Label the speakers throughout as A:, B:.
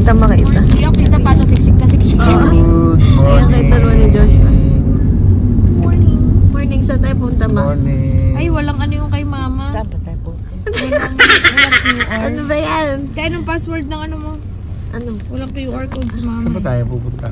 A: kita makita.
B: Hindi ako kita pa siya, siksik na siksik.
C: Good
A: Ayan,
C: morning.
A: kita naman ni Joshua.
B: Morning.
A: Morning, saan tayo punta, ma?
C: Morning.
B: Ay, walang ano yung kay mama.
D: Saan ba tayo punta?
B: Walang QR.
A: Ano ba yan?
B: Kaya anong password ng ano mo?
A: Ano?
B: Walang QR code si mama.
C: Saan ba tayo pupunta?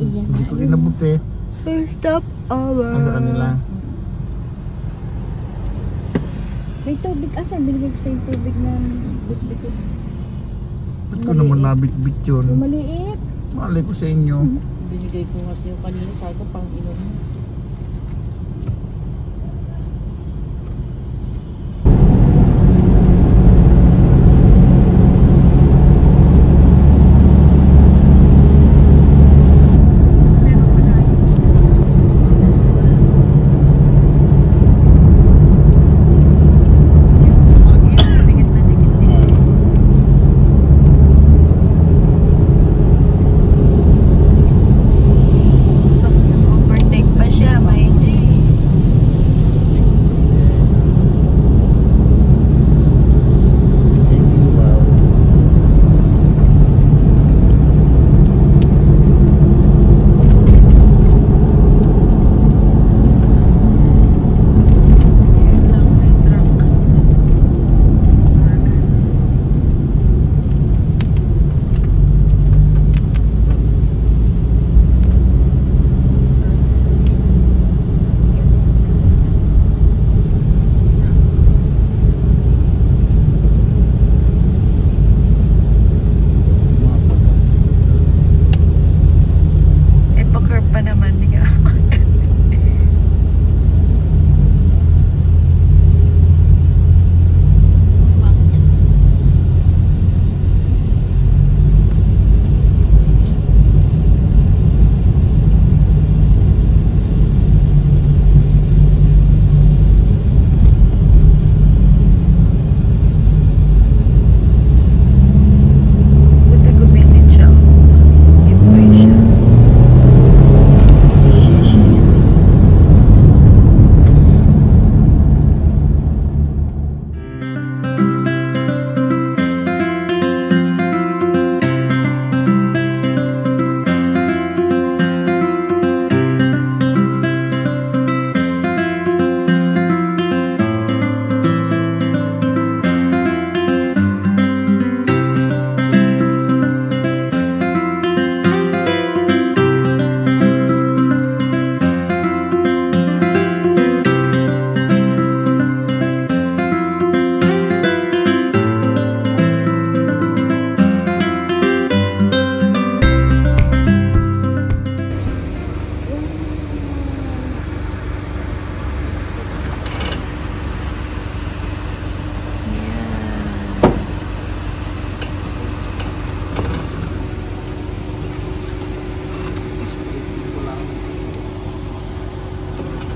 C: Hindi ko inabot eh.
A: Stop over.
C: Ano kanila?
B: May tubig. Asan? Binigay ko sa yung tubig na bit-bit.
C: Ba't ko naman nabit-bit yun?
B: Yung maliit.
C: Malay ko sa inyo.
D: Binigay ko nga sa'yo kanina, sabi ko pang inom mo.
A: Overtake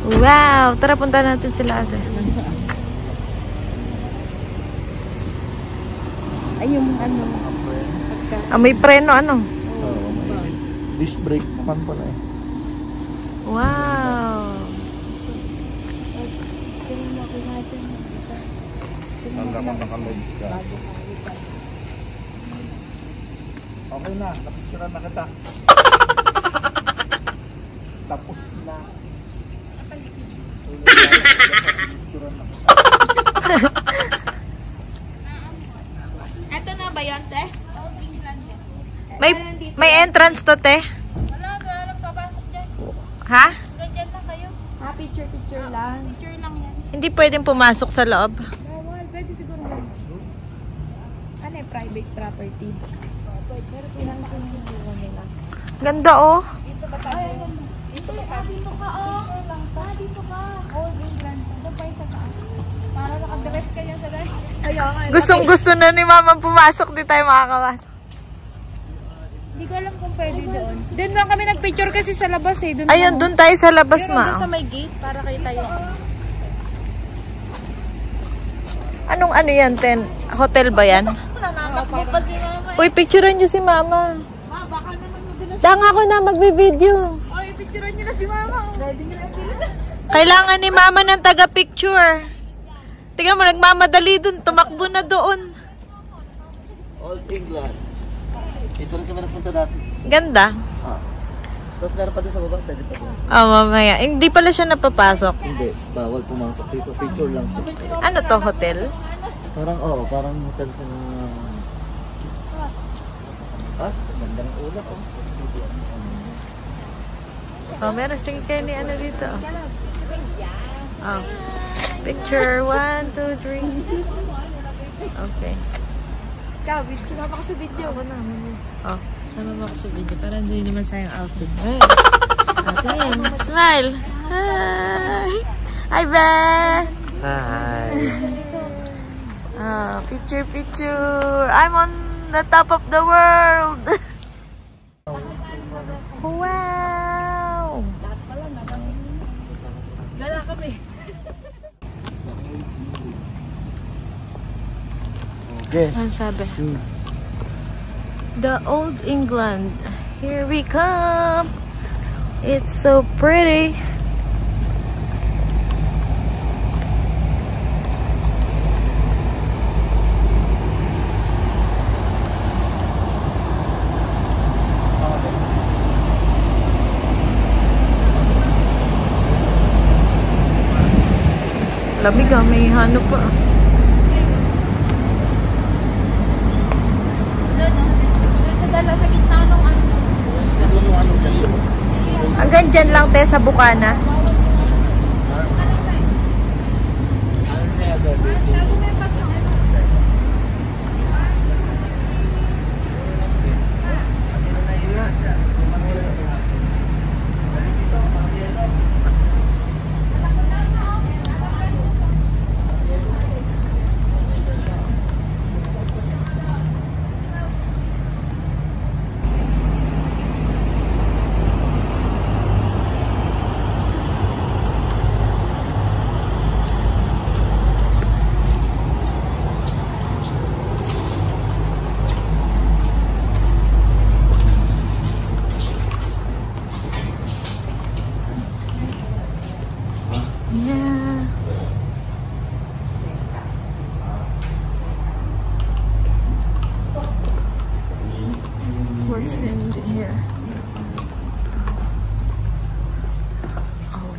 A: Wow! Tara, punta natin sila ate.
B: Ay, yung ano.
A: Ah, may preno, ano?
C: Oo, may disc brake naman pala eh.
A: Wow!
B: Sino mo ako natin?
C: Hanggang ko nakaload ka. Okay na, napicturean na kita. Tapos na. Napicturean na kita.
B: Ito na ba yun, te?
A: May entrance to, te?
B: Wala nang papasok dyan.
A: Ha?
B: Ganyan lang kayo. Picture lang. Picture lang yan.
A: Hindi pwedeng pumasok sa loob.
B: Bawal. Pwede siguro lang. Ano eh, private property. Pero pinangkin yung buwan nila.
A: Ganda, oh.
B: Dito ba tayo? Dito ka, oh. Dito ka. Old England. Ito pa yung sa taas. Para nakadress kayo sa life.
A: Gustong gusto na ni Mama pumasok. Di tayo makakapasok.
B: Hindi ko alam kung pwede doon. Doon lang kami nagpicture kasi sa labas eh. Doon
A: Ayun, dun tayo sa labas,
B: Pero doon sa
A: Ma.
B: may gate para kayo tayo.
A: Anong ano yan, Ten? Hotel ba yan?
B: Nanatakbo pa si mama.
A: Uy, picturean nyo si Mama.
B: Ma, baka naman madulas.
A: Dang ako na magbe-video.
B: Oy, picturean niyo na si mama. Ready niyo na sila.
A: Kailangan ni Mama ng taga-picture. Tingnan mo, nagmamadali dun. Tumakbo na doon.
E: Old England. Ito rin kami nagpunta dati.
A: Ganda.
E: Ah. Tapos meron pa doon sa baba, pwede pa doon.
A: Oh, mamaya. Hindi pala siya napapasok.
E: Hindi, bawal pumasok dito. Picture lang siya.
A: Ano to, hotel?
E: Parang, parang hotel sa mga... Gandang ulap, oh.
A: Oh, meron sting kayo ni ano dito. Oh. Picture 1, 2, 3. Okay.
B: Ikaw, sumama ka sa video.
A: Ako na. Oh, sama ako sa video. Para hindi naman sayang outfit. Atin, smile. Hi. Hi, Be.
E: Hi.
A: Picture, picture. I'm on the top of the world. Wow.
B: Gala kami.
E: Yes.
A: Ano sabi? The Old England. Here we come. It's so pretty. Lamig ah, may hanap pa.
B: Sa gitna nung ano.
A: Hanggang dyan lang, te, sa Bukana. Yeah. What's in here? Oh,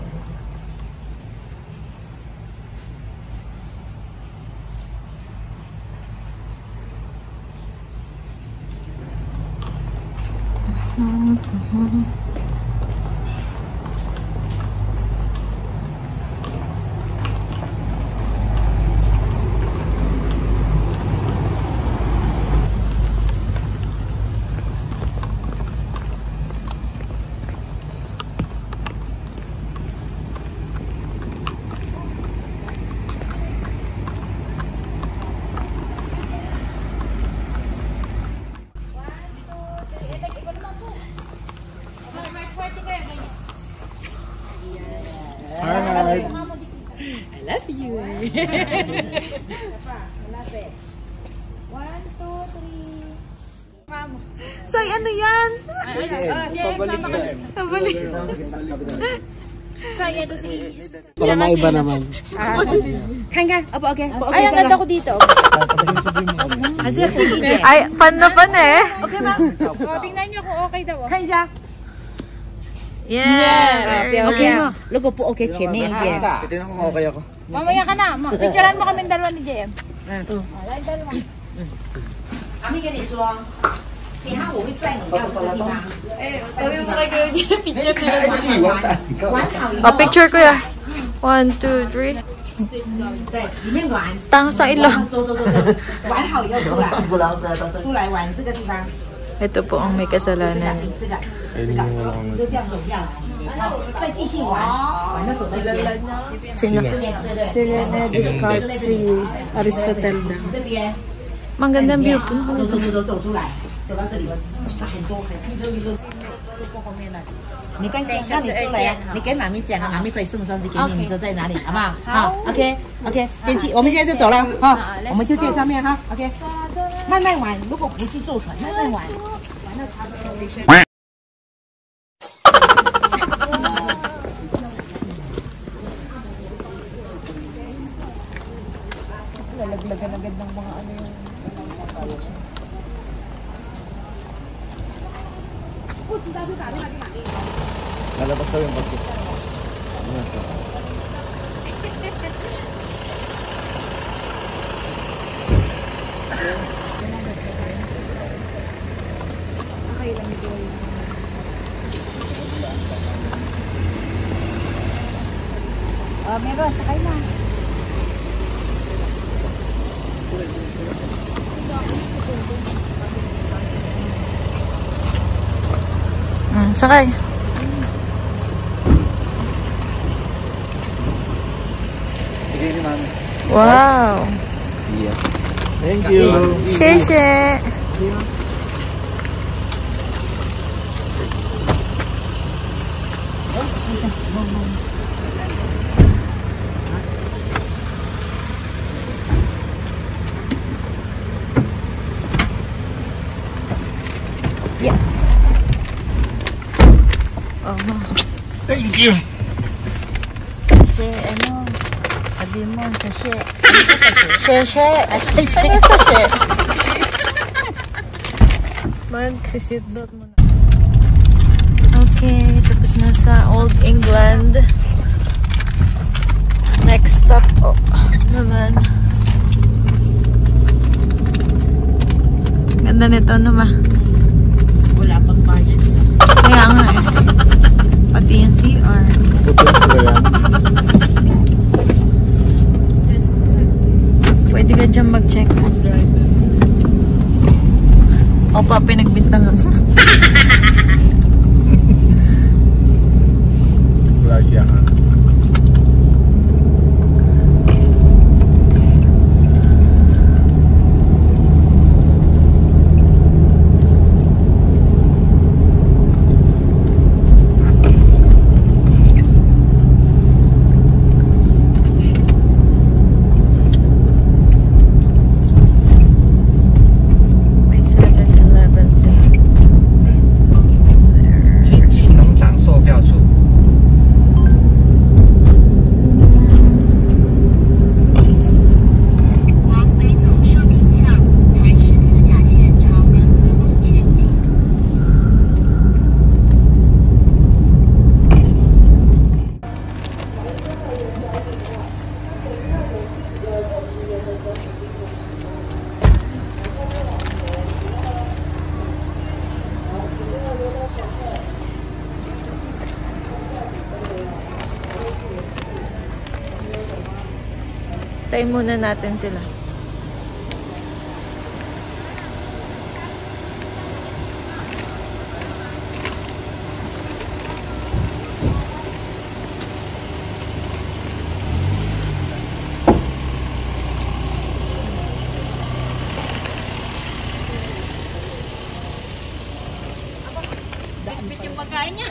A: yeah.
D: I love you.
B: Malapit. 1, 2, 3.
A: Say, ano yan?
C: Pabalik ka.
A: Kabalik.
B: Say, ito si...
F: Para maiba naman.
D: Hanggang, opo, okay.
B: Ay, ang ganda ko dito.
A: Ay, pan na pan eh.
D: Okay, ma'am.
B: O, tingnan niyo kung okay daw.
D: 看一下。
A: Yeah. very
D: OK
A: nice.
D: 哈，如果不 OK，前面一点。
E: Titignan ko kung okay ako.
B: Mamaya ka na. Picturean mo kami dalawa ni JM.
D: 嗯。
B: Alay, dalawa.
D: 阿妹跟你说，等下我会载你到这个地方。
A: Oh, picture ko ya. 1, 2, 3.
D: 对，里面玩。
A: Tanga sa ilong.
D: 走走走走，玩好以后出来，
E: Wala akong pera sa
D: 出来玩这个地方。
A: Ito po ang may kasalanan.
D: 这个，就这样走下来，然后再继续玩，玩到走到这边。
A: Sino?
D: 对对。
F: Sila na discard si Aristotle daw.
D: 这边。
A: Magandang view po.
D: 走走走走走出来，走到这里了，很多后面了。没关系，让你出来，你跟妈咪讲，妈咪可以送上去给你，你说在哪里，好不好？好 ，OK OK，先去，我们现在就走了哈，我们就在上面哈，OK，慢慢玩，如果不去坐船，慢慢玩，玩到差不多。
E: Lalabas daw yung pagkit.
B: Meron, sakay na.
A: Sakay.
E: Bigay ni mami.
A: Wow.
E: Yeah. Thank you.
A: Sheshe.
C: Thank you.
B: Kasi ano, sabi mo, sashe.
A: Sheshe. Ano sashe? Mag-seatbelt mo na. Okay, tapos na sa Old England. Next stop naman. Ganda nito, ano ba?
D: Wala pang bayad.
A: Kaya nga eh. Pati yung CR. Pwede ka dyan mag-check. O pa, pinagbintangan.
C: Wala siya ha.
A: May 7-Eleven sila. There.
E: 亲近农场售票处。
G: 往北走受停向台14甲线朝仁和路前进。
A: Tayo muna natin sila.
B: Bit yung pagkain niya.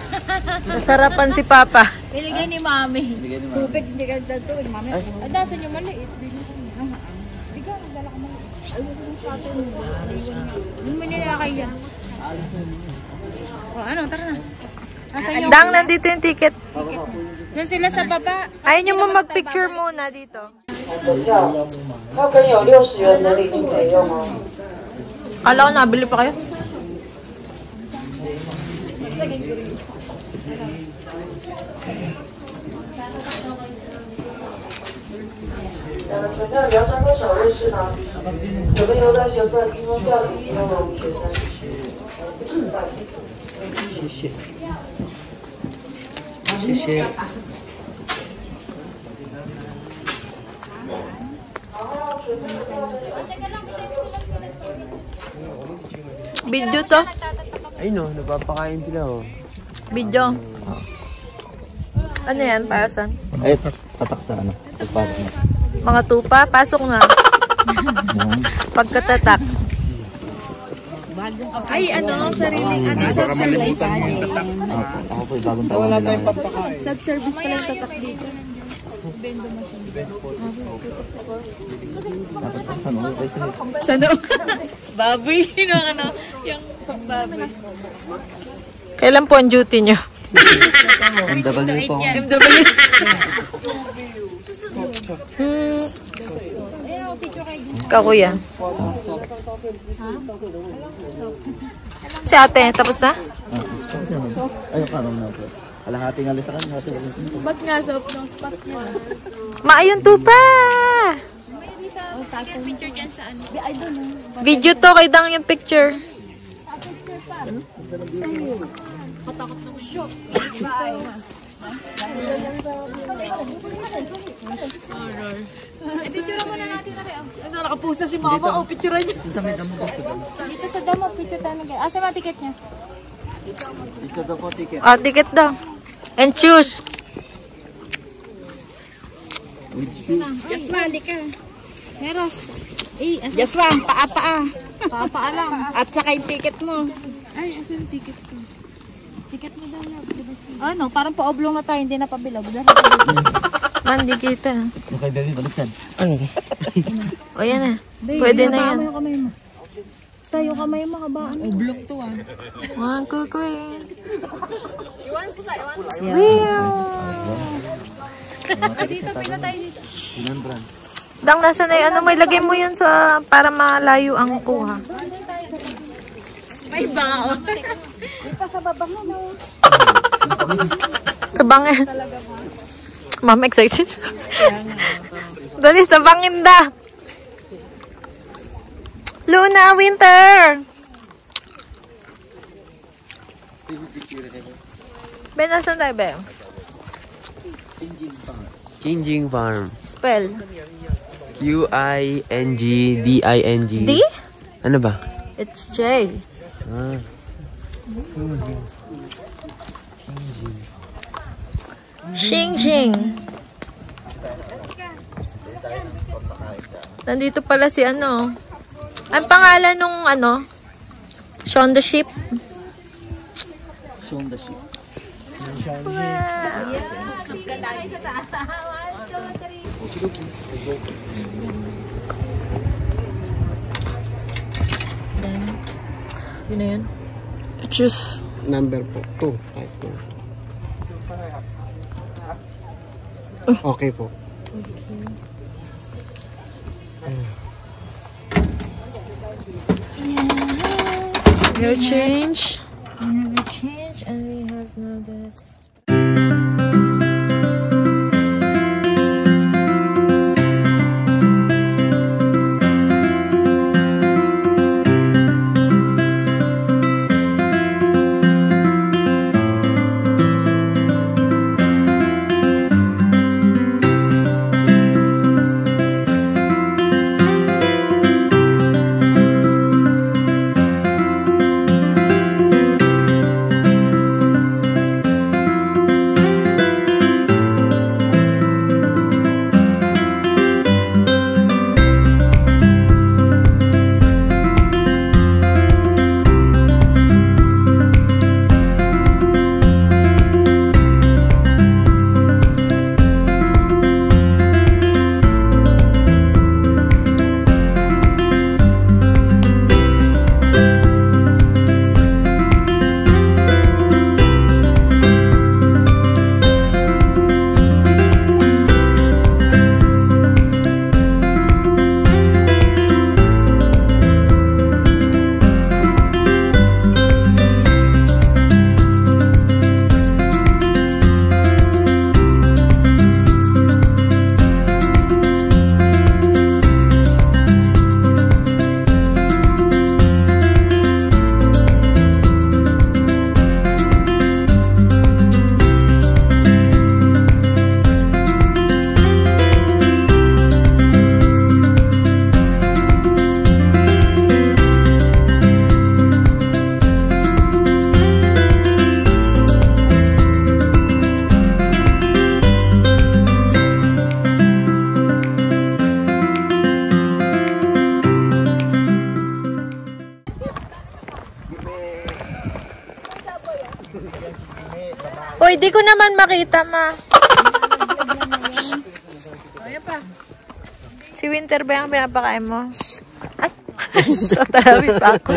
A: Nasarapan si Papa.
B: Binigay ni Mami.
E: Bigyan ni Mami.
B: Tubig, hindi ka tubig, Mami. Ay, nasan yung maliit? Hindi ka, nagdala ka maliit. Ay, yung sa atin. Yung manilakay yan. O, ano, tara na.
A: Dang, nandito yung ticket.
B: Doon sila sa baba.
A: Ayaw nyo mo mag-picture muna dito.
F: 它跟有60元的礼金可以用哦。
A: Kala ko nabili pa kayo.
F: 全票聊3个小瑞士呢，有没有在学份？因为调理用了学生。
E: 谢谢。谢谢。
A: Video to.
C: Ayun o, napapakain sila o.
A: Video. Ano yan? Para saan?
E: Ay, tatak sa ano? Pagpasok na.
A: Mga tupa? Pasok na. Pagkatatak.
F: Ay, ano, sariling, ano, self-service.
E: Ako po, bagong taon na lang.
F: Self-service pala yung tatak dito.
E: Saan mo? Ay, saan?
F: Sano? Baboy, yung ano, yung baboy.
A: Kailan po ang duty nyo?
E: MW po.
F: MW.
A: Kakuya. Si ate, tapos na?
E: Ayun, parang na po. Kalahating alis sa kanya.
F: Ba't nga sa spot niya?
A: Maayon tupa!
B: Picture dyan sa ano.
A: Video to, kay Dang yung picture.
B: Picture muna natin na rin.
F: Ano, nakapusa si mama, o picture niya.
E: Sa may damo po.
B: Dito sa damo, picture tayo mag- Asa mga ticket niya?
E: Ito daw po ticket.
A: Ah, ticket daw. And choose.
E: With shoes.
F: Jasma, hindi ka.
B: Meros. Eh, asa?
F: Jasma, paa-paa.
B: Papaalam.
F: At saka yung ticket mo.
B: Ay, asa yung ticket ko? Ticket mo daw na. Ano, parang pa-oblong na tayo, hindi na pabilog.
A: Hindi kita.
E: Okay, baby, baliktad.
A: O yan na. Pwede na yan.
B: Yung kamay mo. Sa yung kamay mo, kabaan.
F: Oblong to ah.
A: Mga kukuin.
B: Dito, pila tayo dito.
E: Sinambran.
A: Dang, nasa na yun? Ano, may lagay mo yun sa para malayo ang kuha.
F: May baon.
A: Sa bangin. Mama, excited. Dali, sa bangin da. Luna, winter. Ben, nasan tayo, Ben?
C: Changing Farm.
A: Spell.
C: Q-I-N-G-D-I-N-G.
A: D?
C: Ano ba?
A: It's J.
C: Ah.
A: Xing Xing. Nandito pala si ano. Ang pangalan nung ano? Shaun the Sheep.
E: Show the ship.
A: Yun na yun.
C: Choose number po. 2, 5, 2. Okay po.
A: Your change. We have a change and we have now this. Ay, di ko naman makita, ma. Si Winter ba yung pinapakain mo? Ay, sa tabi pa ako.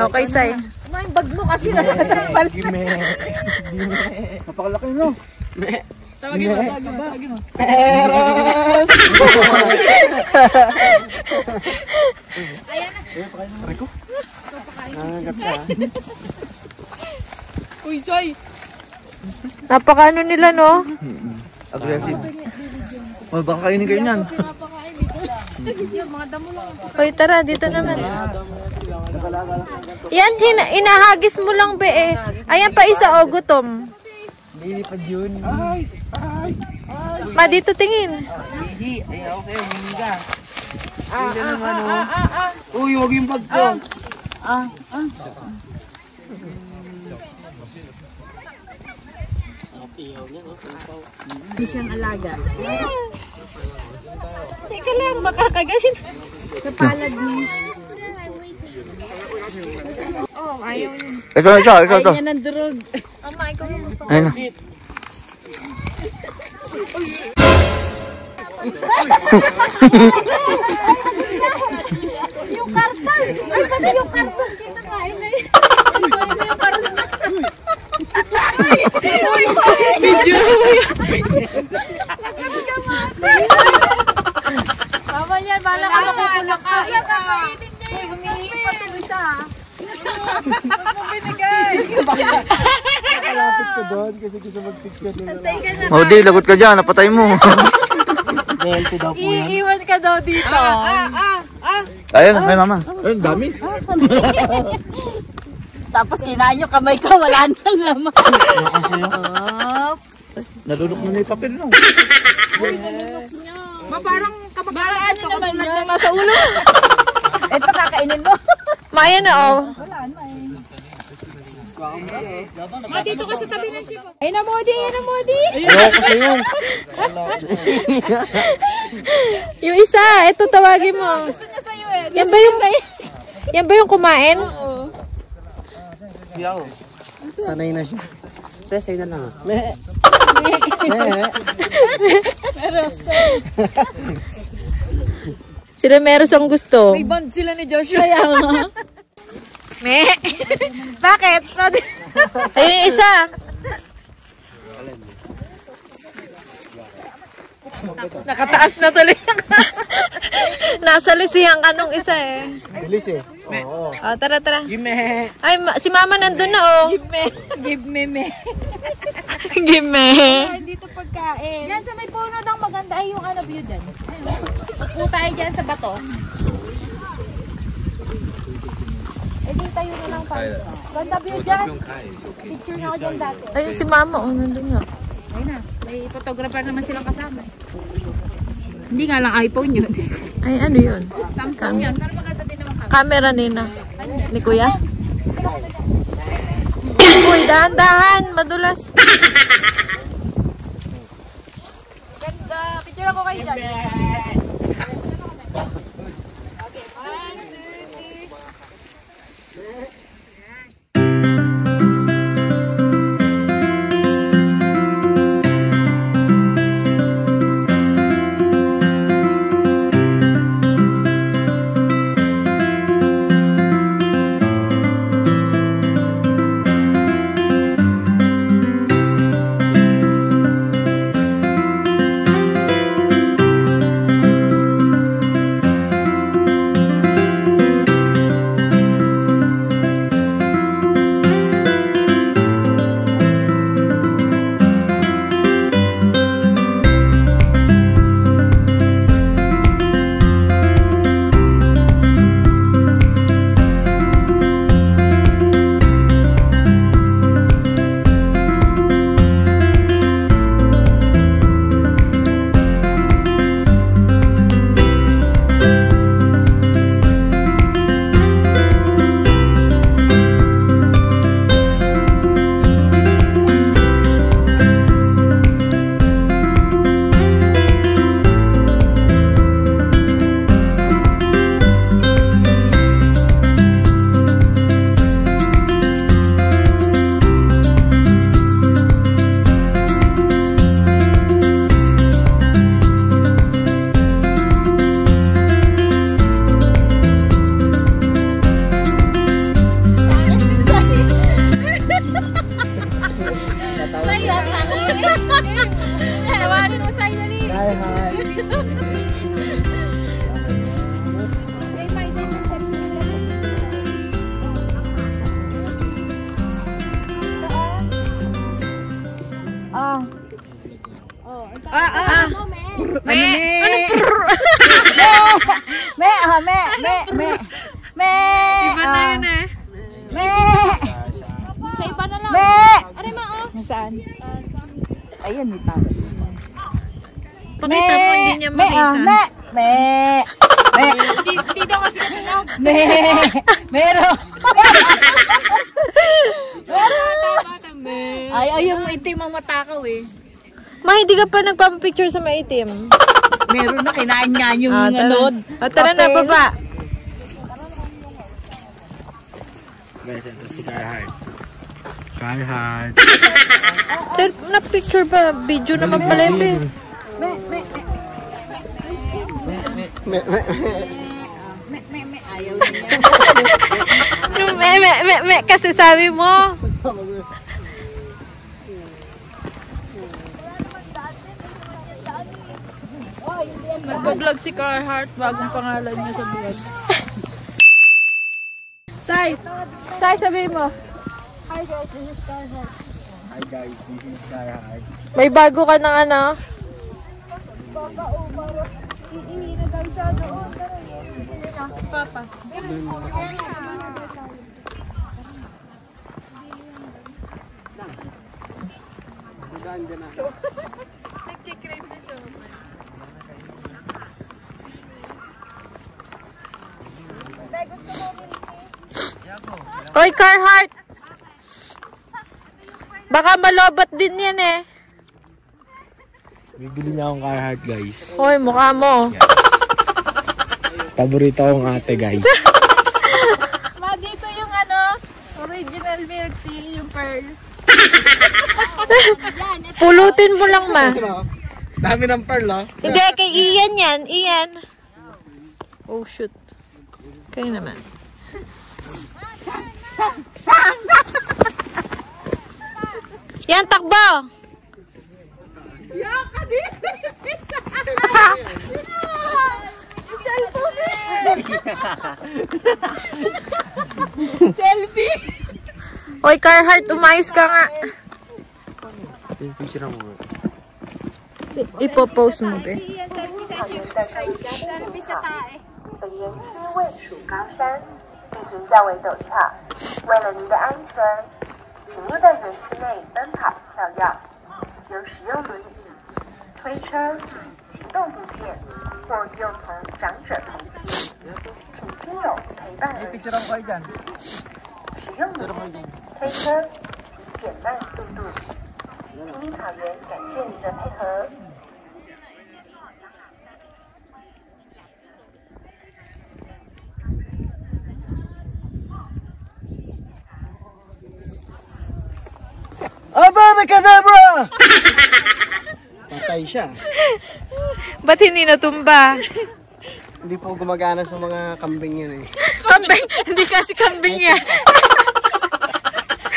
A: Okay, Sai.
D: Yung bag mo kasi nasasampal.
C: Napakalaki, no?
B: Tawagin mo.
D: Eros!
B: Uy, Soy.
A: Napakaano nila, no?
C: Aggressive. Oh, baka kainin kayo niyan.
B: Mga damo lang.
A: Hoy, tara, dito naman. Yan, inahagis mo lang, be, eh. Ayan pa isa, o, gutom.
C: Lilipad yun.
A: Ma, dito tingin.
C: Hihi. Ay, okay. Hihi ka. Uy, huwag yung bag ko.
D: Hindi siyang alaga. Teka lang, makakagasin. Sa palad niya.
C: Ikaw.
D: Ayaw niya ng durog.
C: Ayun na.
D: Yung karton! Ay, pati yung karton! Dito kain na yun. Ito yung karton.
B: Tama yan, bala ka makukulak ka.
D: Kakainin niya yung humihingi pa tuloy siya.
C: Malapit ka doon kasi gusto mag-picture nila.
D: Oh,
C: di, lagot ka dyan. Napatay mo. Healthy daw po yan.
D: Iiwan ka daw dito.
C: Ayun, ay mama. Ayun, dami.
D: Tapos kinain yung kamay ka, wala nang laman.
C: Nadudok mo na yung papel, no?
D: Parang kamag-alaan ka naman yan. Nasa ulo. Ito kakainin mo.
A: Maya na, oh.
B: Ma, dito ka sa tabi ng ship. Ayun na, Modi.
C: Ayoko kasi yun.
A: Yung isa, ito tawagin mo.
D: Gusto niya sa'yo eh.
A: Yan ba yung kumain?
C: Sanay na siya. Pero sa'yo na lang.
A: Sila meron ang gusto.
D: May bond sila ni Joshua.
A: Me. Bakit? Ayun yung isa.
D: Nakataas na tuloy.
A: Nasa lisihan ka nung isa eh.
C: Bilis eh. Oo.
A: Oh, tara.
C: Gime.
A: Ay, si mama nandun na, oh.
B: Give me.
A: Gime.
D: Dito pagkain.
B: Yan sa may puno ng maganda ay yung ano view dyan. Upo tayo dyan sa bato. Eh di tayo na lang tayo. Ganda view dyan. Picture na ako dyan dati.
A: Ayun si mama, oh, nandun nga.
B: Ayun na, may photographer naman silang kasama. Hindi nga lang iPhone yun.
A: Ay, ano yun?
B: Samsung yun, pero maganda din naman kami.
A: Camera nina. Ni kuya? Uy, dahan-dahan. Madulas.
D: Ganda. Picture ako kayo dyan. Sa'yo, tangi.
B: Tawanin mo sa'yo dali.
C: Hi, hi.
B: Sa iba na lang. Aray ma, oh.
D: Saan? Ayan, may tao.
A: Pakita mo, hindi niya makita.
B: Hindi daw kasi katinawag.
D: Meron.
B: Me.
D: Ay, yung itim ang matakaw eh.
A: Ma, hindi ka pa nagpapapicture sa maitim.
D: Meron na, kinain nga yung
A: Tara. Tara na, baba.
C: Guys, ito si Sky Heart. Sky Heart.
A: Sir, na-picture ba? Video naman pala yun, eh. Yung me, kasi sabi mo.
B: Nagpa-vlog si Carheart. Bagong pangalan niya sa vlog. Sai, sabihin mo.
C: Hi guys, this is Sky Heart.
A: May bago ka ng ano? Hoy, Carheart! Baka malobot din yan eh.
C: Bibili niya akong Sky Heart, guys.
A: Hoy, mukha mo.
C: Paborito akong ate, guys.
B: Ma, dito yung ano, original milk tea, yung pearl.
A: Pulutin mo lang, ma.
C: Dami ng pearl, oh.
A: Hindi, kay Ian yan. Ian. Oh, shoot. Kayo naman. Yan, takbo!
D: Selfie!
A: Hoy, Carheart, umayos ka nga.
C: Picture mo.
A: Ipopost mo, be.
B: Selfie sa tae.
F: 本园区位属高山，地形较为陡峭。为了您的安全，请勿在园区内奔跑跳跃。有使用轮椅、推车、行动不便或幼童、长者同行，请亲友陪伴而行。使用轮椅、推车，请减慢速度。青樱草原感谢您的配合。
C: Aba, Kadabra! Patay siya.
A: Ba't hindi natumba?
C: Hindi po gumagana sa mga kambing yun eh.
A: Kambing! Hindi kasi kambing yan.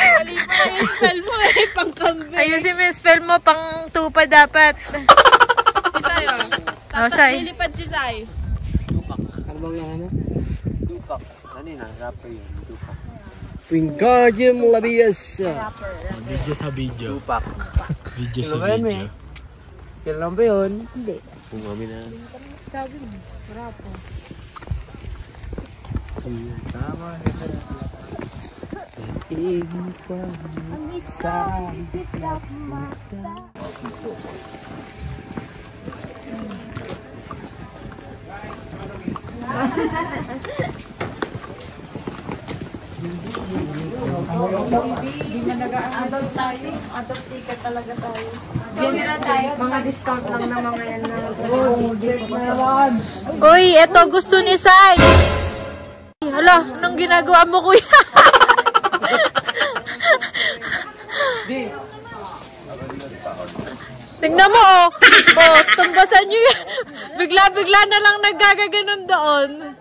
B: Mali pa yung spell mo eh, pang kambing.
A: Ayusin mo yung spell mo, pang tupa dapat.
B: Si Sai, oh.
A: Oh, Sai.
B: Lilipad si Sai.
C: Ano bang ano?
E: Tupac. Ano yun? Rapper yun. Tupac.
C: Wingardium Leviosa. Video sa video.
E: Tupac.
C: Video sa
E: Kailan
C: video.
E: Kailan ba yun?
A: Hindi.
E: Kung kami na.
B: Sabi mo, rapo.
E: Tama.
A: Uy, eto gusto ni Sai. Hala, anong ginagawa mo, kuya? Tingnan mo, oh. Oh, tumbasan nyo yan. Bigla-bigla na lang nagagaganon doon.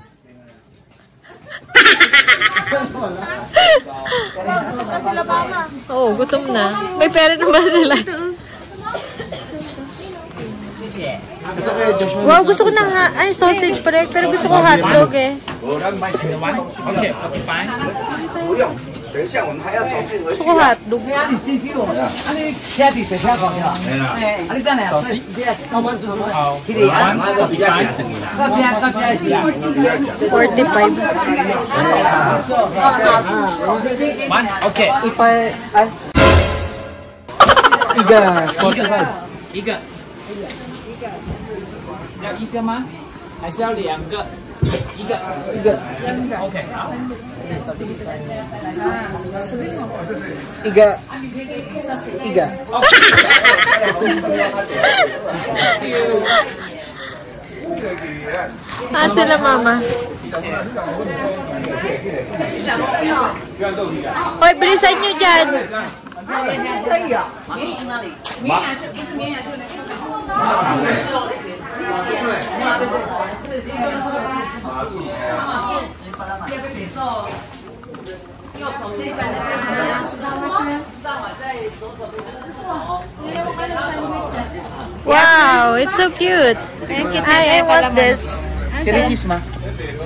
A: Oo, gutom na. May pera naman sila. Wow, gusto ko ng sausage pa rin. Pero gusto ko hotdog eh. Gusto ko hotdog. Sila mama. Hoy, bilisan nyo dyan. Wow, it's so cute. I want this.
D: cheese 吗？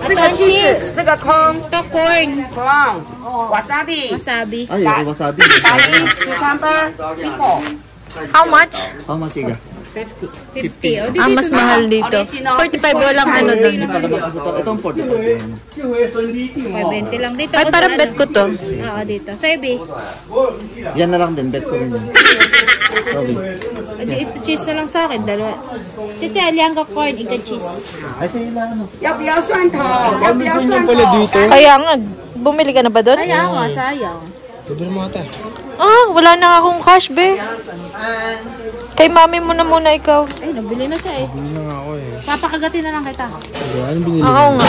B: Ito ang cheese.
H: 这个空
B: Ito corn.
H: 空 wasabi
B: Wasabi.
D: 啊，有 wasabi。
H: garlic cucumber pickle
A: How much?
D: How much iga?
B: 50. O, di
A: Mas
B: dito
A: mahal dito. 45 walang ano doon.
D: Itong 40.
B: 520 lang dito.
A: Ay, parang bet ko to.
B: Oo, dito. Sabi.
D: Yan na lang din, bet ko rin yun. Sabi.
B: Ito cheese na lang sa akin. Dalawa. Chicha, liang ka corn, ika cheese.
D: Ay, sa'yo lang ano.
H: 要不要蒜头要不要蒜头
A: Kaya nga, bumili ka na ba doon?
B: Kaya nga, sayang.
A: Wala na akong cash, be. Kay mami mo na muna ikaw.
B: Ay, nabili na siya eh. Nabili na nga ako eh. Papakagatin na lang kita.
A: Oo nga.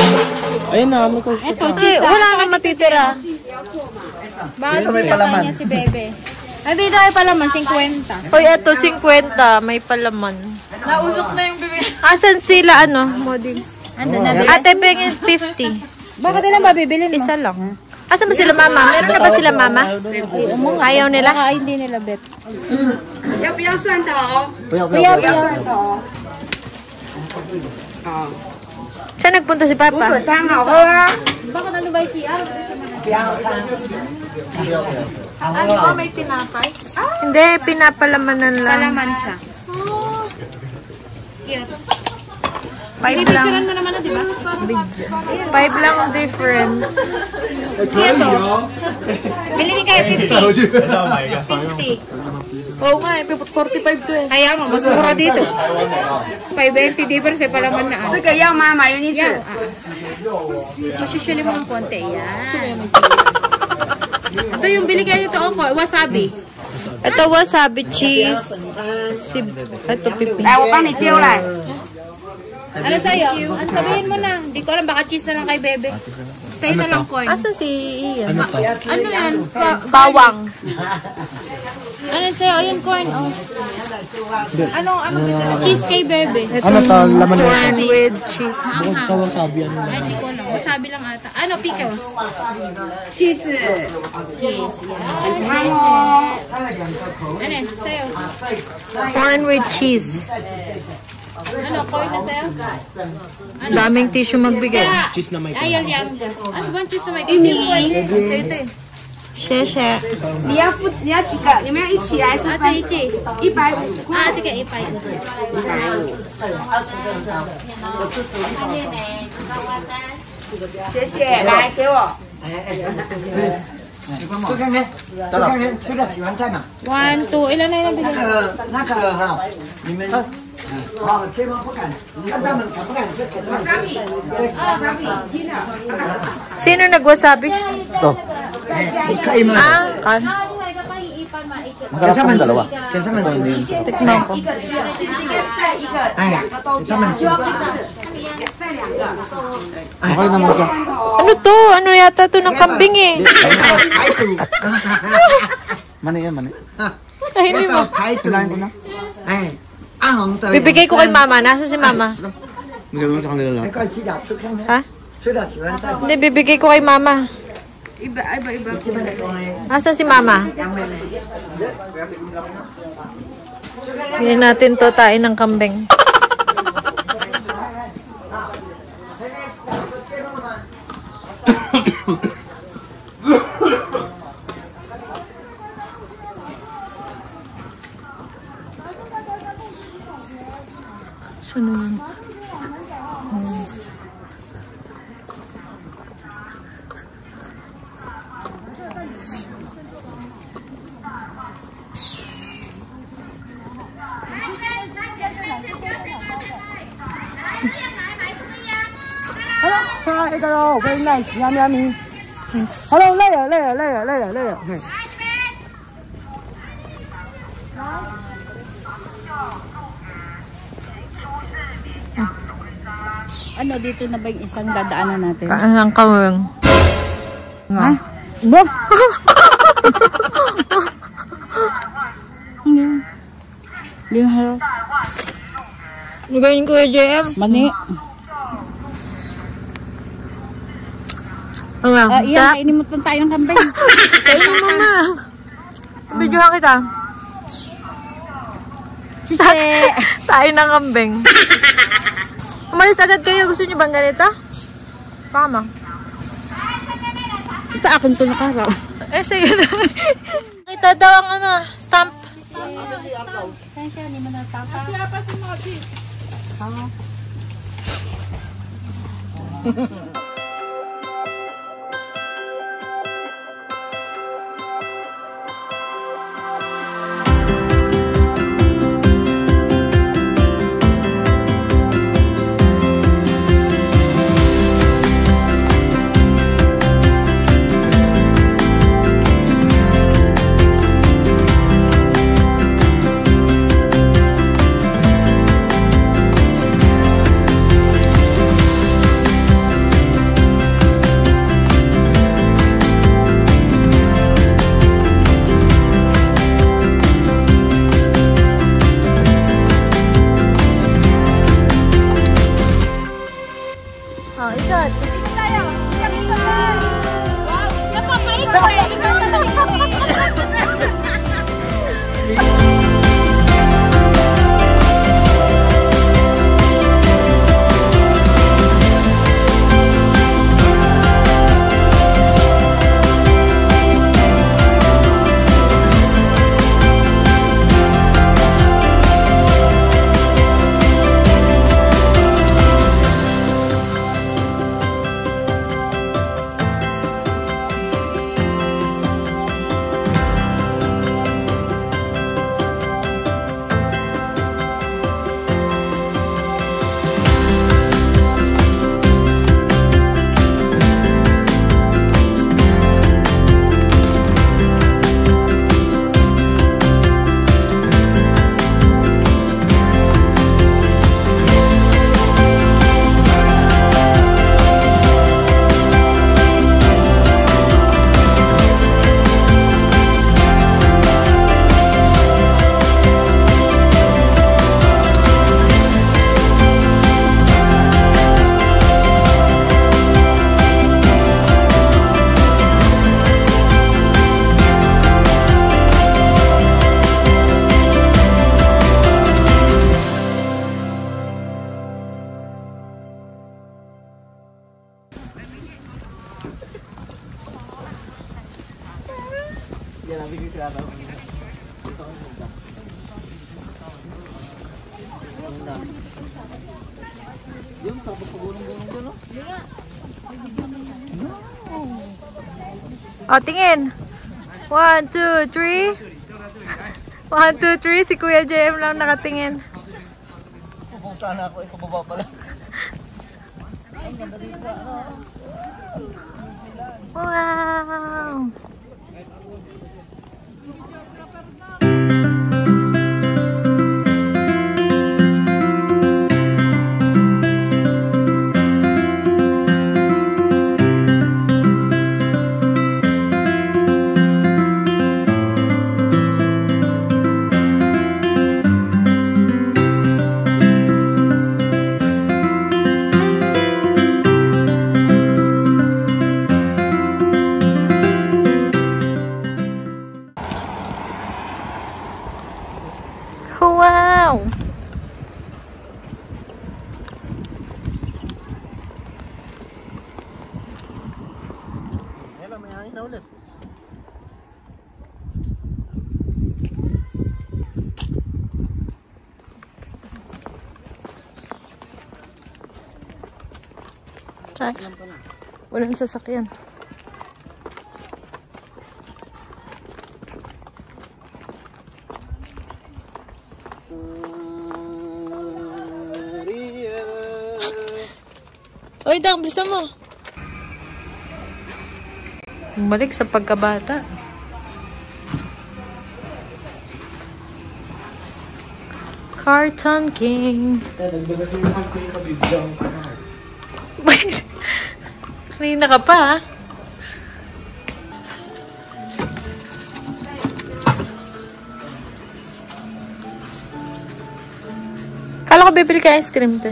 C: Ayun na, may ko.
B: Ito,
A: Ay,
B: cheese.
A: wala na matitira.
B: Baka
D: Dito may
B: sila
D: palaman.
B: niya si Bebe. Ay, dito ay palaman, 50.
A: Hoy, eto, 50. May palaman. Nausok na yung bibili. Asan sila, moding?
B: Ando na.
A: Ate, pengin 50.
B: Bakit nila mabibili mo?
A: Isa lang. Asan ba sila mama? Meron na ba sila mama? Ayaw nila?
B: Baka hindi nila bet.
H: 要不要蒜头
B: Kuya, kuya.
H: 好
A: Saan nagpunta si Papa?
H: 汤好喝啊
B: Bakit ano ba yung CR?
A: Ano ba, may tinapay? Hindi, pinapalamanan lang.
B: Palaman siya. Yes.
A: 5 lang.
B: Picturean mo naman na, di ba?
A: 5 lang ang different.
B: Ito. Bilhin kayo 50. 50.
A: Oo nga, 45 to eh.
B: Kaya mo, mas mura dito. 520 difference eh, palaman na.
H: 这个要吗 mayonnaise
B: Yan. Masusyuli mo ng konti. Yan. Ito yung bili kayo dito. Wasabi.
A: Ito wasabi cheese. Ito pipi.
H: 来我帮你丢来
B: Ano sa'yo? Ano sabihin mo na? Hindi ko alam, baka cheese na lang kay Bebe. Sa'yo na lang corn.
A: Asan si Ian?
B: Ano yan?
A: Bawang.
B: Ano sa'yo? Ayun, corn. Oh. Ano cheese kay Bebe.
C: Ano to, laman na.
A: Corn with cheese.
C: Bukod sa wasabi, ano
B: Ay, hindi ko alam. Wasabi lang ata. Ano, pickles?
H: cheese
B: Cheese. Ano, sa'yo?
A: Corn with cheese.
B: Ano, corn na sa'yo?
A: Daming tissue magbigay.
C: cheese na may
B: Ayaw liang ka. Ano ba ang cheese na may hindi pwede?
A: Sa'yo ito eh. Sheshe.
H: 你要几个你们要一起来是
B: Ate, Ichi.
H: 150块
B: Ate ka, ipay ko.
H: 谢谢来给我
B: 1, 2. Ilan na yung nabigay?
A: Sino nagwasabi?
D: Ito. Kain mo.
A: Kan.
D: Masarap kong dalawa.
A: Tikman ko.
D: Okay naman siya.
A: Ano to? Ano yata to ng kambing eh?
D: Mani yan, mani.
A: Ay, hindi mo.
D: Kailangan ko na.
A: Bibigay ko kay mama. Nasa si mama?
D: Magagawin sa kanila lahat.
A: Ha? Hindi, bibigay ko kay mama.
H: Iba-iba.
A: Asan si Mama? Bigyan natin to, tain ng kambing. Sunod.
H: Hello, try it all. Very nice. Yummy, yummy. Hello, later. Okay.
B: Ano, dito na ba yung isang dadaanan natin?
A: Kaan lang kawang. Nga.
H: Bo.
B: Hindi mo harap.
A: Lugayin ko yung JM.
B: Mani. Iyan, kainin mo tayo ng kambing.
A: Kainin mo na. Videohan kita.
B: Sisi.
A: Tayo ng kambing. Umalis agad kayo. Gusto niyo bang ganito? Pama.
B: Ito akong ito nakaraw.
A: Eh, sige na. Kita daw ang ano, stamp. Oh, ikot.
E: Yan ang bigay kaya ako. Yung tapos pagulong-gulong dyan, no?
A: Oh, tingin. 1, 2, 3. 1, 2, 3. Si Kuya JM lang nakatingin.
E: Kung sana ako, ikababa pala.
A: Wow! Wow!
C: Ayan na, may hangin na ulit.
A: Ay, walang sasakyan. Uy, Dang, bilisan mo. Bumalik sa pagkabata. Carton King. Kanina ka pa, ha? Kala ko bibili ka ice cream, te.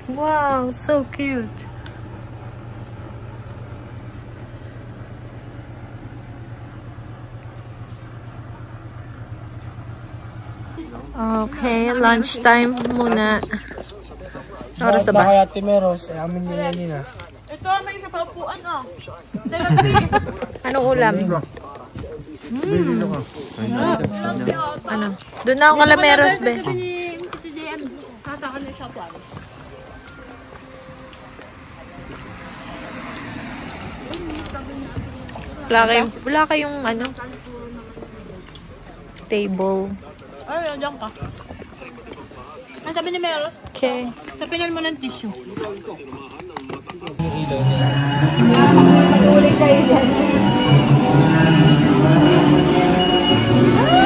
A: Wow, so cute. Okay, lunchtime muna. Oras na ba?
C: Kaya Timeros, amin niya yan na.
B: Ito, may napaupuan, oh.
A: Anong ulam? Ano? Doon na ako kalameros, be.
B: Tatakan na siya po.
A: Wala kayong ano? Table.
B: Ay, nandiyan ka. Ang sabi ni Meros,
A: Okay.
B: sapinan mo ng tissue.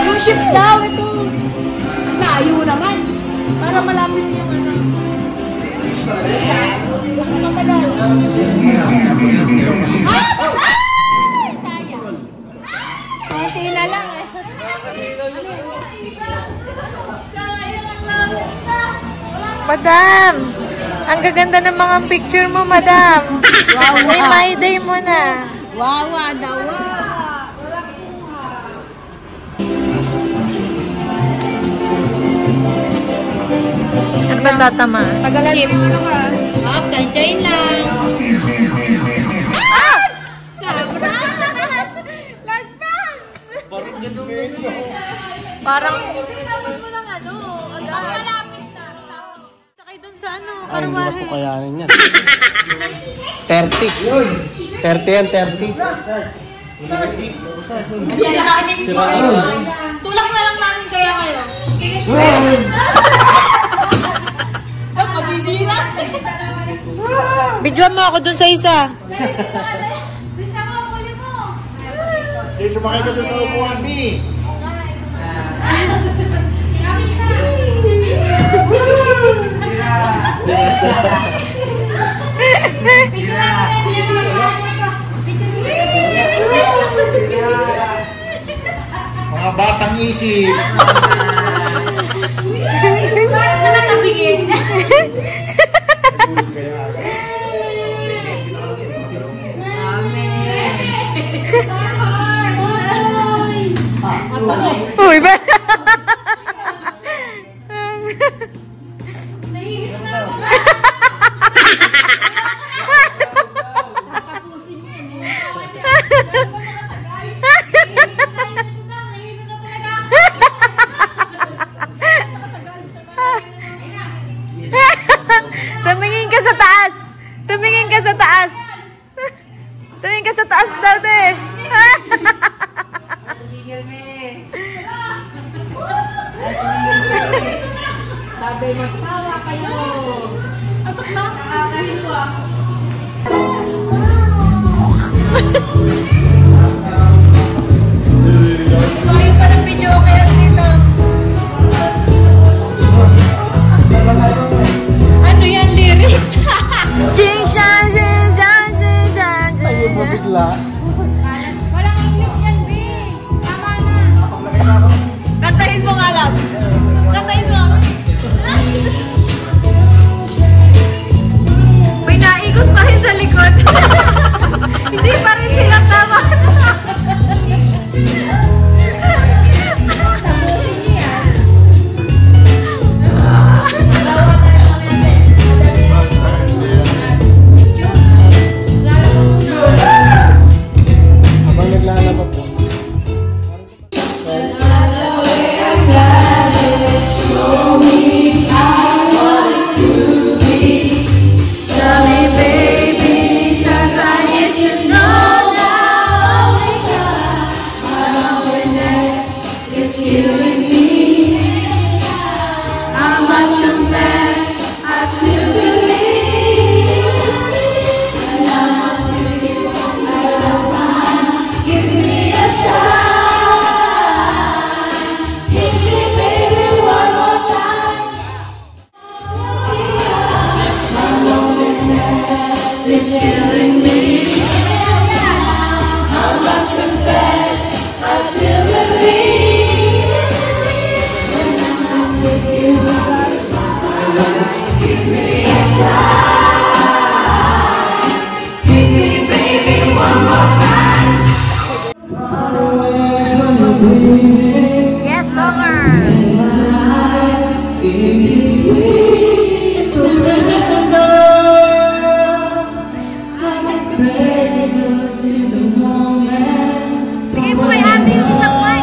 B: Yung ship daw, ito. Layo naman. Para malapit yung ano. Matagal. Sayang. Konti na lang eh.
A: Madam! Ang gaganda ng mga picture mo, madam.
B: Wow,
A: May my day mo na.
B: Wawa daw, wawa.
A: Ano ba tatama?
B: Ship. Up, tanjain lang. Ah! Sobra! Lagpas!
A: Parang
B: Ginawan mo ng ano, agad. Malapit na.
A: sakay dun sa ano,
C: Ay, hindi na
A: karwahe.
C: po kayanin yan. 30. 30 yan, 30.
B: Tulak na lang namin kaya kayo. Masisira.
A: Bidyoan mo ako dun sa isa.
C: Eh, sumakay ka doon sa upuan, Mi. Mga batang isip.
B: Bakit nakatabingin?
A: Uy, ba? Tumingin ka sa taas. Tumingin ka sa taas. Tumingin ka sa taas daw, te.
D: Sabi, magsawa kayo.
B: Atok na. Nakakahilo ah. Bakit pa ng video kaya dito? Ano yan, lyrics?
A: Ching shan shin shan shin shan shin.
C: Ayun mo bigla.
B: Walang English yan, B. Tama na. Kantahin mo nga lang. Kantahin mo.
A: May naikot Yes, summer. Bigay mo kay ate yung isang mic.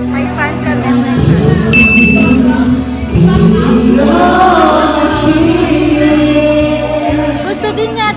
A: May fan kami. Gusto din niya.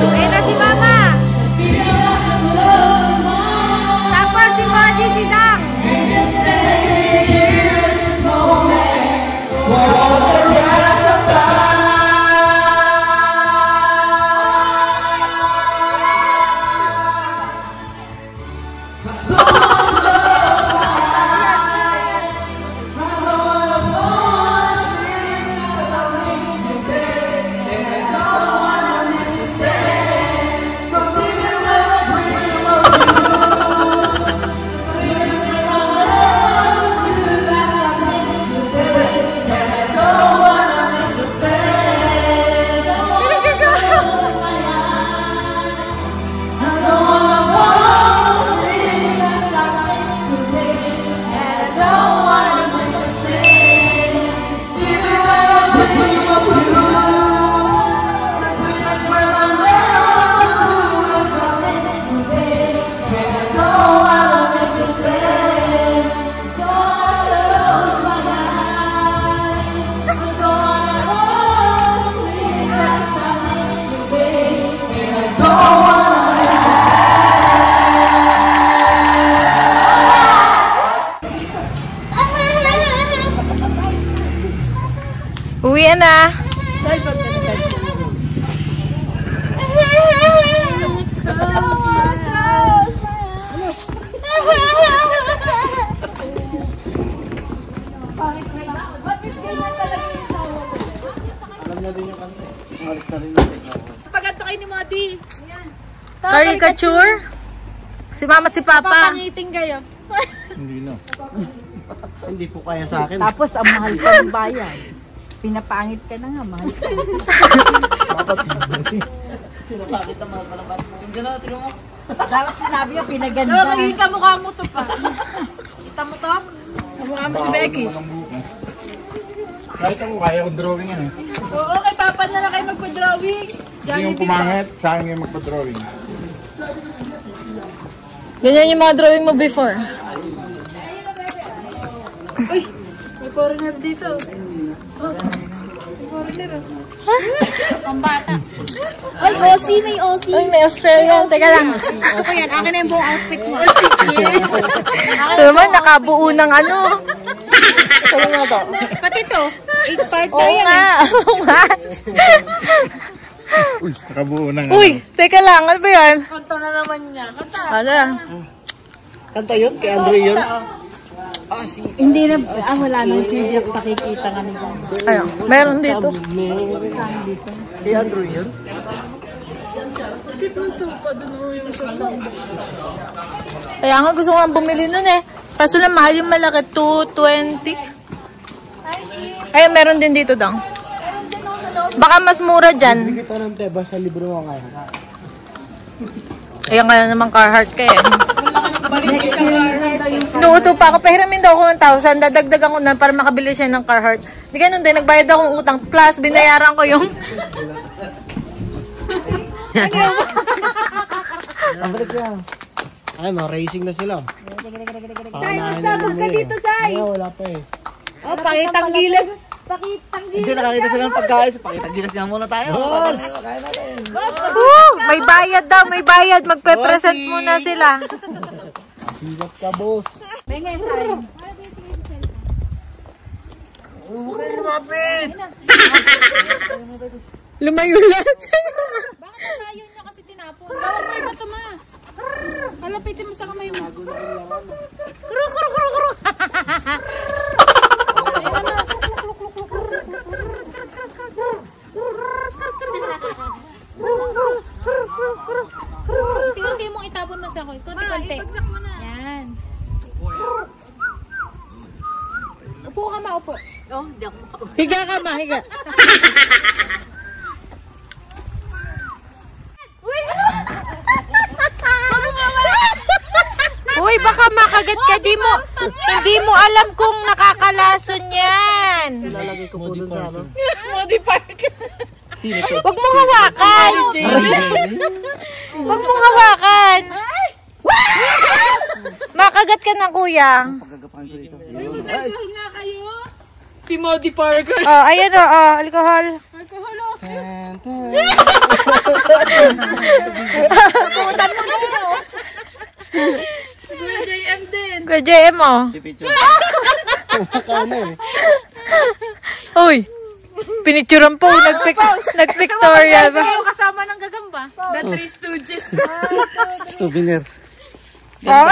A: Ayan na si Mama. Tapos si Modi, si Dang. Uwi na.
B: Paganto kayo ni Modi.
A: Caricature? Si Mama at si Papa.
B: Papangiting kayo.
C: Hindi na.
E: Hindi po kaya sa akin.
D: Tapos ang mahal pa ng bayan. Pinapangit ka na nga, mahal ka.
E: Pinapakit ang mahal pa ng bato. Hindi na, tingnan mo.
D: Dapat sinabi yung pinaganda.
B: Pero magiging kamukha mo to pa. Kita mo to?
D: Kamukha mo si Becky.
C: Kahit ako, kaya kong drawing yan eh.
B: Oo, kay Papa na lang kayo magpa-drawing.
C: Hindi yung pumangit, sa akin yung magpa-drawing.
A: Ganyan yung mga drawing mo before.
B: Uy, may foreigner dito. Oh, may foreigner. Pambata.
D: Ay, Aussie, may Aussie.
A: Uy, may Australian. Teka lang.
B: Gusto ko yan. Akin na yung buong outfit mo.
A: Ito naman, nakabuo ng ano. Saan na to?
B: Pati to. 8 part
A: Oo nga. Oo nga.
C: Uy, nakabuo na nga.
A: Uy, teka lang. Ano ba yan?
D: Kanta na naman niya. Kanta.
A: Ano?
C: Kanta yun? Kay Andre yun?
D: Hindi na, wala nang trivia pakikita ka nila.
A: Ayun, meron dito.
D: Saan dito?
C: Kay Andre yun?
A: Kaya nga gusto ko nga bumili nun eh. Kaso na mahal yung malaki, 220. Ayun, meron din dito dang. Baka mas mura dyan.
C: Kita ng teba sa libro mo kaya.
A: Ayan ka na naman Carhartt ka eh. Inuuto pa ako, pahiramin daw ako ng 1,000. Dadagdagan ko na para makabili siya ng Carhartt. Di ganun din, nagbayad akong utang. Plus, binayaran ko yung...
C: Pabalik yan. Ano, racing na sila.
D: Sai, magsabog ka dito, Sai.
C: Wala pa eh.
D: Oh, pakitang gilas. Pakitang gilas.
E: Hindi nakakita sila ng pagkain. So, pakitag-gilas niya muna tayo. Boss!
A: May bayad daw, may bayad. Magpe-present muna sila.
C: Sigat ka, boss.
D: Benge, Sai.
C: Huwag kayo lumapit!
A: Lumayo lahat.
B: Bakit ang layo niya kasi tinapon? Bawag mo iba ito, ma. Kalapitin mo sa kamay mo. Kuru, kuru, kuru, kuru. Unti-unti mong itapon mo sa akin. Konti-konti. Yan. Upo ka, ma. Upo.
D: Oh, hindi ako makaupo.
A: Higa ka ma, higa. Uy, baka makagat ka. Hindi mo alam kung nakakalason yan.
C: Ilalagay ko po dun sa ano.
A: Huwag mo hawakan. Huwag mo hawakan. Makagat ka na, kuya.
D: Si Modi Parker.
A: Oh, ayan o, alcohol.
B: JM din.
A: Kuya JM o. Uy, pinicturan po. Nag-pictorial ba?
B: Kayo kasama ng gagamba.
D: The Three Stooges.
E: Souvenir.
A: Oh.